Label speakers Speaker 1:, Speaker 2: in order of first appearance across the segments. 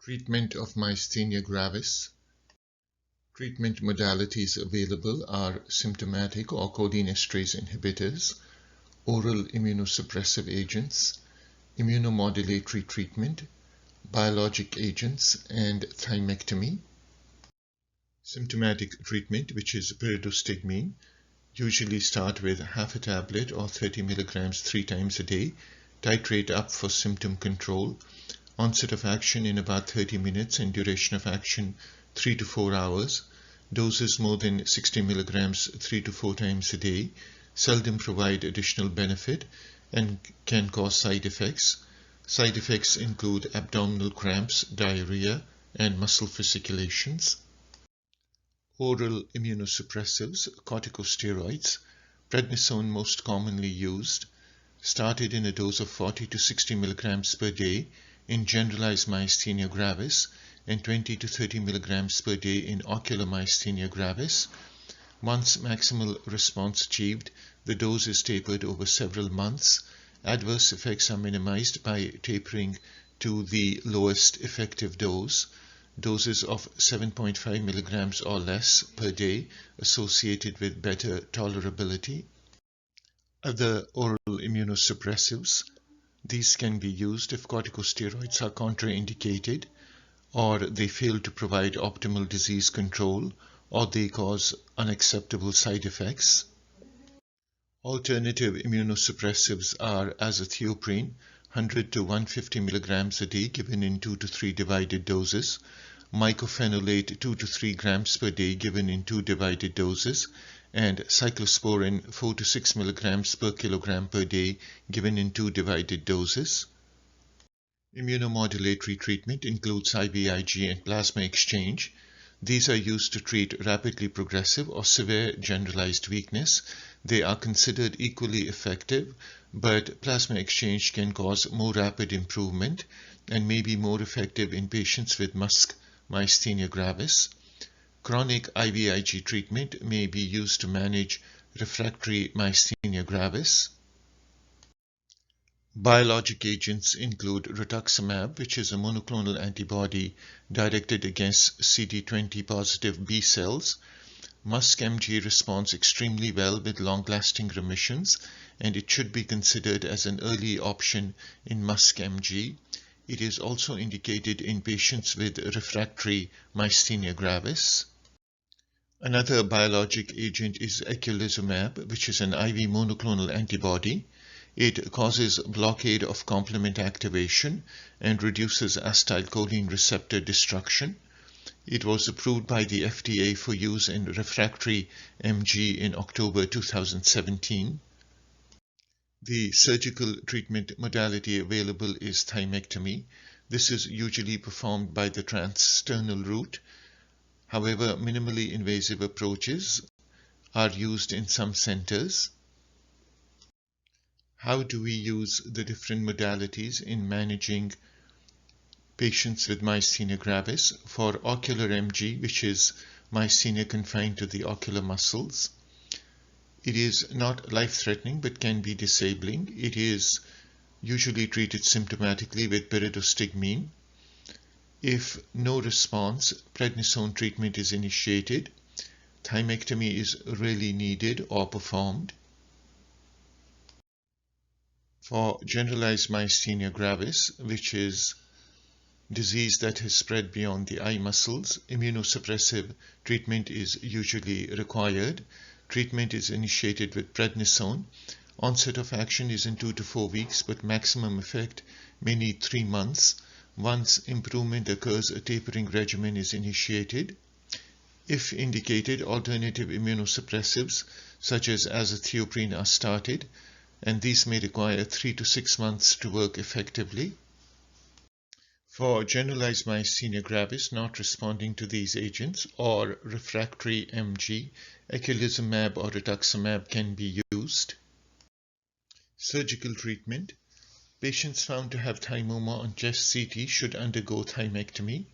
Speaker 1: Treatment of myasthenia gravis. Treatment modalities available are symptomatic or cholinesterase inhibitors, oral immunosuppressive agents, immunomodulatory treatment, biologic agents, and thymectomy. Symptomatic treatment, which is pyridostigmine, usually start with half a tablet or 30 milligrams 3 times a day, titrate up for symptom control, onset of action in about 30 minutes and duration of action 3 to 4 hours, doses more than 60 milligrams 3 to 4 times a day, seldom provide additional benefit and can cause side effects. Side effects include abdominal cramps, diarrhea, and muscle fasciculations. Oral immunosuppressives, corticosteroids, prednisone most commonly used, started in a dose of 40 to 60 milligrams per day in generalized myasthenia gravis and 20 to 30 milligrams per day in ocular myasthenia gravis. Once maximal response achieved, the dose is tapered over several months. Adverse effects are minimized by tapering to the lowest effective dose. Doses of 7.5 milligrams or less per day associated with better tolerability. Other oral immunosuppressives. These can be used if corticosteroids are contraindicated, or they fail to provide optimal disease control, or they cause unacceptable side effects. Alternative immunosuppressives are azathioprine, 100 to 150 milligrams a day given in 2 to 3 divided doses, mycophenolate 2 to 3 grams per day given in 2 divided doses, and cyclosporin 4 to 6 milligrams per kilogram per day given in 2 divided doses. Immunomodulatory treatment includes IVIg and plasma exchange. These are used to treat rapidly progressive or severe generalized weakness. They are considered equally effective, but plasma exchange can cause more rapid improvement and may be more effective in patients with MuSK myasthenia gravis. Chronic IVIg treatment may be used to manage refractory myasthenia gravis. Biologic agents include rituximab, which is a monoclonal antibody directed against CD20 positive B cells. MuSK MG responds extremely well with long-lasting remissions, and it should be considered as an early option in MuSK MG. It is also indicated in patients with refractory myasthenia gravis. Another biologic agent is eculizumab, which is an IV monoclonal antibody. It causes blockade of complement activation and reduces acetylcholine receptor destruction. It was approved by the FDA for use in refractory MG in October 2017. The surgical treatment modality available is thymectomy. This is usually performed by the transsternal route. However, minimally invasive approaches are used in some centers. How do we use the different modalities in managing patients with myasthenia gravis? For ocular MG, which is myasthenia confined to the ocular muscles, it is not life-threatening but can be disabling. It is usually treated symptomatically with pyridostigmine. If no response, prednisone treatment is initiated. Thymectomy is really needed or performed. For generalized myasthenia gravis, which is disease that has spread beyond the eye muscles, immunosuppressive treatment is usually required. Treatment is initiated with prednisone. Onset of action is in 2 to 4 weeks, but maximum effect may need 3 months. Once improvement occurs, a tapering regimen is initiated. If indicated, alternative immunosuppressives such as azathioprine are started, and these may require 3 to 6 months to work effectively. For generalized myasthenia gravis not responding to these agents or refractory MG, eculizumab or rituximab can be used. Surgical treatment. Patients found to have thymoma on chest CT should undergo thymectomy.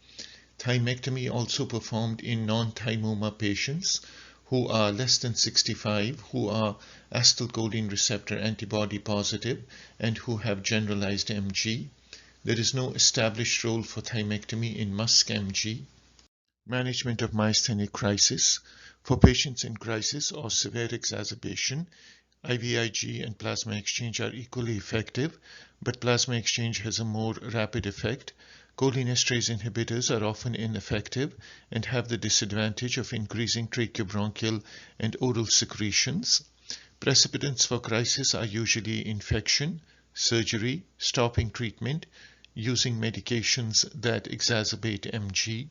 Speaker 1: Thymectomy also performed in non-thymoma patients who are less than 65, who are acetylcholine receptor antibody positive, and who have generalized MG. There is no established role for thymectomy in MuSK MG. Management of myasthenic crisis. For patients in crisis or severe exacerbation, IVIg and plasma exchange are equally effective, but plasma exchange has a more rapid effect. Cholinesterase inhibitors are often ineffective and have the disadvantage of increasing tracheobronchial and oral secretions. Precedents for crisis are usually infection, surgery, stopping treatment, using medications that exacerbate MG.